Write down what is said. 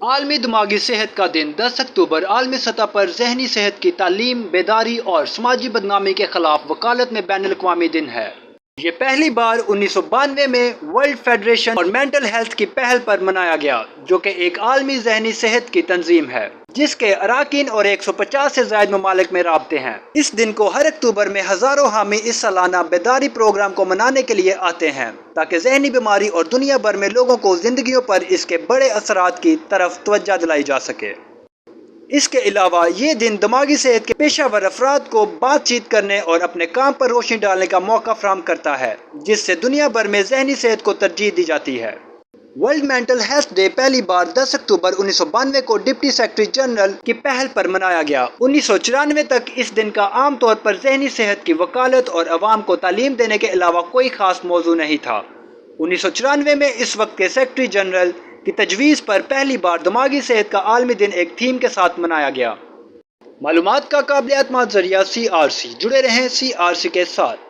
عالمی دماغی صحت کا دن 10 اکتوبر عالمی سطح پر ذہنی صحت کی تعلیم، بیداری اور سماجی بدنامی کے خلاف وکالت میں بین الاقوامی دن ہے۔ یہ پہلی بار 1992 میں ورلڈ فیڈریشن اور مینٹل ہیلتھ کی پہل پر منایا گیا، جو کہ ایک عالمی ذہنی صحت کی تنظیم ہے جس کے اراکین اور 150 سے زائد ممالک میں رابطے ہیں۔ اس دن کو ہر اکتوبر میں ہزاروں حامی اس سالانہ بیداری پروگرام کو منانے کے لیے آتے ہیں تاکہ ذہنی بیماری اور دنیا بھر میں لوگوں کو زندگیوں پر اس کے بڑے اثرات کی طرف توجہ دلائی جا سکے۔ اس کے علاوہ یہ دن دماغی صحت کے پیشہ ور افراد کو بات چیت کرنے اور اپنے کام پر روشنی ڈالنے کا موقع فراہم کرتا ہے، جس سے دنیا بھر میں ذہنی صحت کو ترجیح دی جاتی ہے۔ ورلڈ مینٹل ہیلتھ ڈے پہلی بار 10 اکتوبر 1992 کو ڈپٹی سیکرٹری جنرل کی پہل پر منایا گیا۔ 1994 تک اس دن کا عام طور پر ذہنی صحت کی وکالت اور عوام کو تعلیم دینے کے علاوہ کوئی خاص موضوع نہیں تھا۔ 1994 میں اس وقت کے سیکرٹری جنرل کی تجویز پر پہلی بار دماغی صحت کا عالمی دن ایک تھیم کے ساتھ منایا گیا۔ معلومات کا قابل اعتماد ذریعہ CRC، جڑے رہیں CRC کے ساتھ۔